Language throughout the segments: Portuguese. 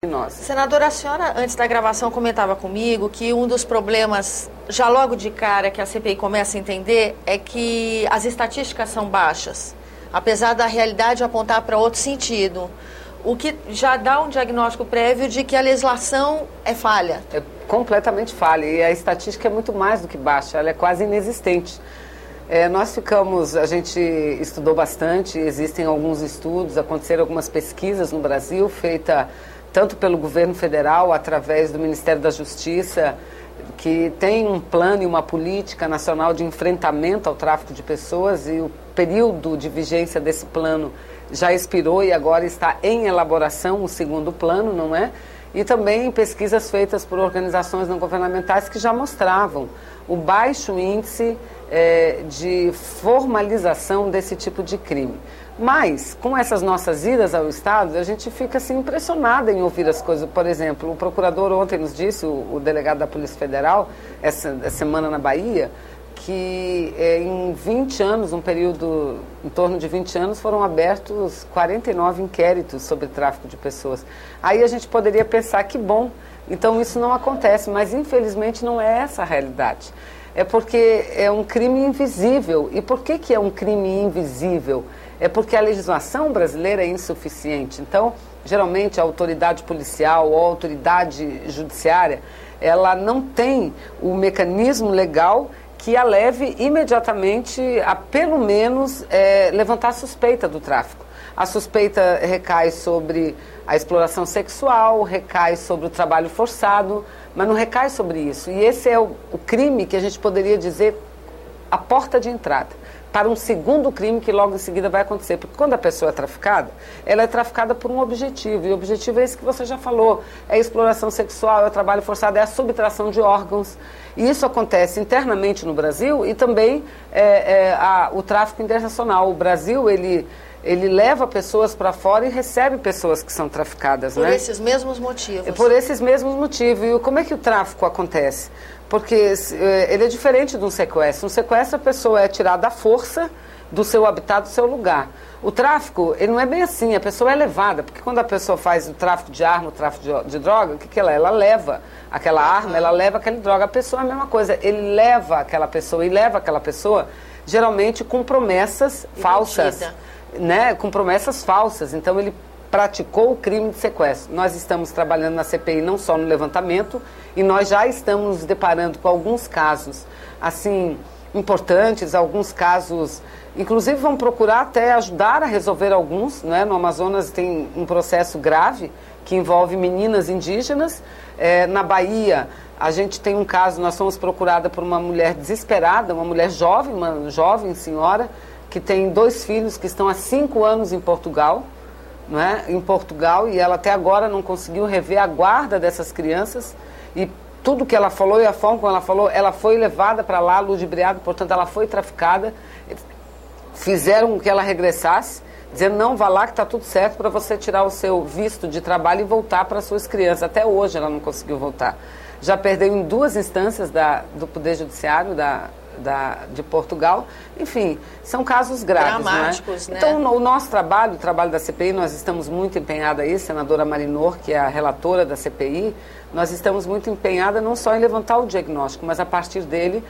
Nossa. Senadora, a senhora, antes da gravação, comentava comigo que um dos problemas, já logo de cara, que a CPI começa a entender, é que as estatísticas são baixas, apesar da realidade apontar para outro sentido, o que já dá um diagnóstico prévio de que a legislação é falha. É completamente falha, e a estatística é muito mais do que baixa, ela é quase inexistente. A gente estudou bastante, existem alguns estudos, aconteceram algumas pesquisas no Brasil, feitas tanto pelo governo federal, através do Ministério da Justiça, que tem um plano e uma política nacional de enfrentamento ao tráfico de pessoas, e o período de vigência desse plano já expirou e agora está em elaboração o segundo plano, não é? E também pesquisas feitas por organizações não governamentais que já mostravam o baixo índice de formalização desse tipo de crime. Mas, com essas nossas idas ao Estado, a gente fica assim, impressionada em ouvir as coisas. Por exemplo, o procurador ontem nos disse, o delegado da Polícia Federal, essa semana na Bahia, que em 20 anos, um período em torno de 20 anos, foram abertos 49 inquéritos sobre tráfico de pessoas. Aí a gente poderia pensar que bom, então isso não acontece, mas infelizmente não é essa a realidade. É porque é um crime invisível. E por que é um crime invisível? É porque a legislação brasileira é insuficiente. Então, geralmente, a autoridade policial ou a autoridade judiciária, ela não tem o mecanismo legal que a leve imediatamente a, pelo menos, levantar a suspeita do tráfico. A suspeita recai sobre a exploração sexual, recai sobre o trabalho forçado, mas não recai sobre isso. E esse é o crime que a gente poderia dizer a porta de entrada para um segundo crime que logo em seguida vai acontecer. Porque quando a pessoa é traficada, ela é traficada por um objetivo. E o objetivo é esse que você já falou. É a exploração sexual, é o trabalho forçado, é a subtração de órgãos. E isso acontece internamente no Brasil e também o tráfico internacional. O Brasil, ele leva pessoas para fora e recebe pessoas que são traficadas. Por esses mesmos motivos. Por esses mesmos motivos. E como é que o tráfico acontece? Porque ele é diferente de um sequestro. Um sequestro, a pessoa é tirada à força do seu habitat, do seu lugar. O tráfico, ele não é bem assim, a pessoa é levada. Porque quando a pessoa faz o tráfico de arma, o tráfico de droga, o que ela é? Ela leva aquela arma, ela leva aquela droga. A pessoa é a mesma coisa, ele leva aquela pessoa e leva aquela pessoa, geralmente com promessas falsas. Né, com promessas falsas. Então ele praticou o crime de sequestro. Nós estamos trabalhando na CPI não só no levantamento, e nós já estamos nos deparando com alguns casos assim importantes, alguns casos, inclusive vamos procurar até ajudar a resolver alguns, né? No Amazonas tem um processo grave que envolve meninas indígenas. Na Bahia a gente tem um caso, nós fomos procurada por uma mulher desesperada, uma mulher jovem, uma jovem senhora que tem 2 filhos que estão há 5 anos em Portugal, não é? Em Portugal, e ela até agora não conseguiu rever a guarda dessas crianças, e tudo que ela falou e a forma como ela falou, ela foi levada para lá, ludibriada, portanto ela foi traficada, fizeram com que ela regressasse, dizendo, não, vá lá que está tudo certo para você tirar o seu visto de trabalho e voltar para suas crianças. Até hoje ela não conseguiu voltar. Já perdeu em 2 instâncias do Poder Judiciário de Portugal. Enfim, são casos graves, dramáticos, né? né? Então, o nosso trabalho, o trabalho da CPI, nós estamos muito empenhados aí, senadora Marinor, que é a relatora da CPI, nós estamos muito empenhados não só em levantar o diagnóstico, mas a partir dele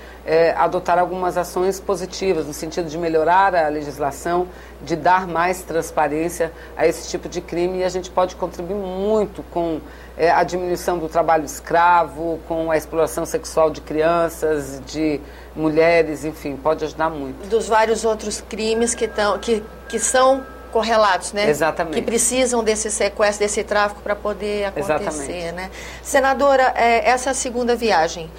adotar algumas ações positivas, no sentido de melhorar a legislação, de dar mais transparência a esse tipo de crime, e a gente pode contribuir muito com a diminuição do trabalho escravo, com a exploração sexual de crianças, de mulheres, enfim, pode ajudar muito. Dos vários outros crimes que são correlatos, né? Exatamente. Que precisam desse sequestro, desse tráfico para poder acontecer, exatamente, né? Senadora, essa é a segunda viagem.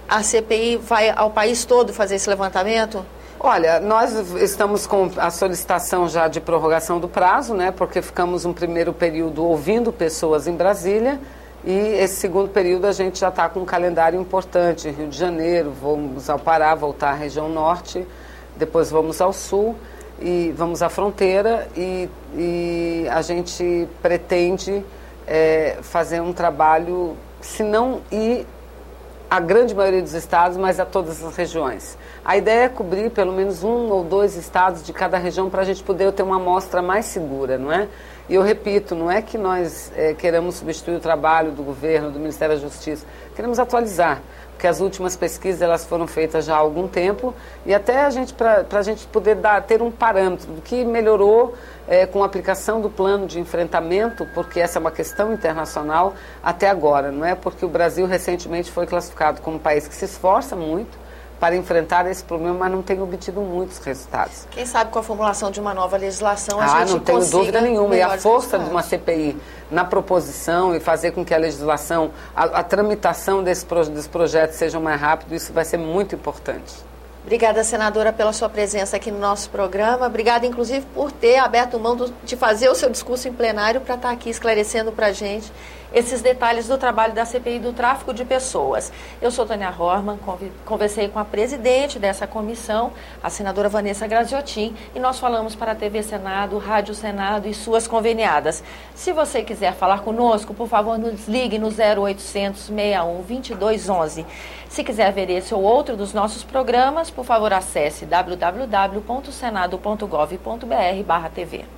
A CPI vai ao país todo fazer esse levantamento? Olha, nós estamos com a solicitação já de prorrogação do prazo, né? Porque ficamos um primeiro período ouvindo pessoas em Brasília, e esse segundo período a gente já está com um calendário importante. Rio de Janeiro, vamos ao Pará, voltar à região norte, depois vamos ao sul e vamos à fronteira, e a gente pretende fazer um trabalho, se não ir a grande maioria dos estados, mas a todas as regiões. A ideia é cobrir pelo menos 1 ou 2 estados de cada região para a gente poder ter uma amostra mais segura, não é? E eu repito, não é que nós queremos substituir o trabalho do governo, do Ministério da Justiça, queremos atualizar, porque as últimas pesquisas elas foram feitas já há algum tempo e até para a gente poder ter um parâmetro do que melhorou com a aplicação do plano de enfrentamento, porque essa é uma questão internacional até agora, não é? Porque o Brasil recentemente foi classificado como um país que se esforça muito para enfrentar esse problema, mas não tem obtido muitos resultados. Quem sabe com a formulação de uma nova legislação a gente não tenho dúvida nenhuma. E a força de uma CPI na proposição e fazer com que a legislação, a tramitação dos projetos seja mais rápido, isso vai ser muito importante. Obrigada, senadora, pela sua presença aqui no nosso programa. Obrigada, inclusive, por ter aberto mão de fazer o seu discurso em plenário para estar aqui esclarecendo para a gente esses detalhes do trabalho da CPI do tráfico de pessoas. Eu sou Tânia Horman, conversei com a presidente dessa comissão, a senadora Vanessa Graziotin, e nós falamos para a TV Senado, Rádio Senado e suas conveniadas. Se você quiser falar conosco, por favor, nos ligue no 0800 61 2211. Se quiser ver esse ou outro dos nossos programas, por favor, acesse www.senado.gov.br/TV.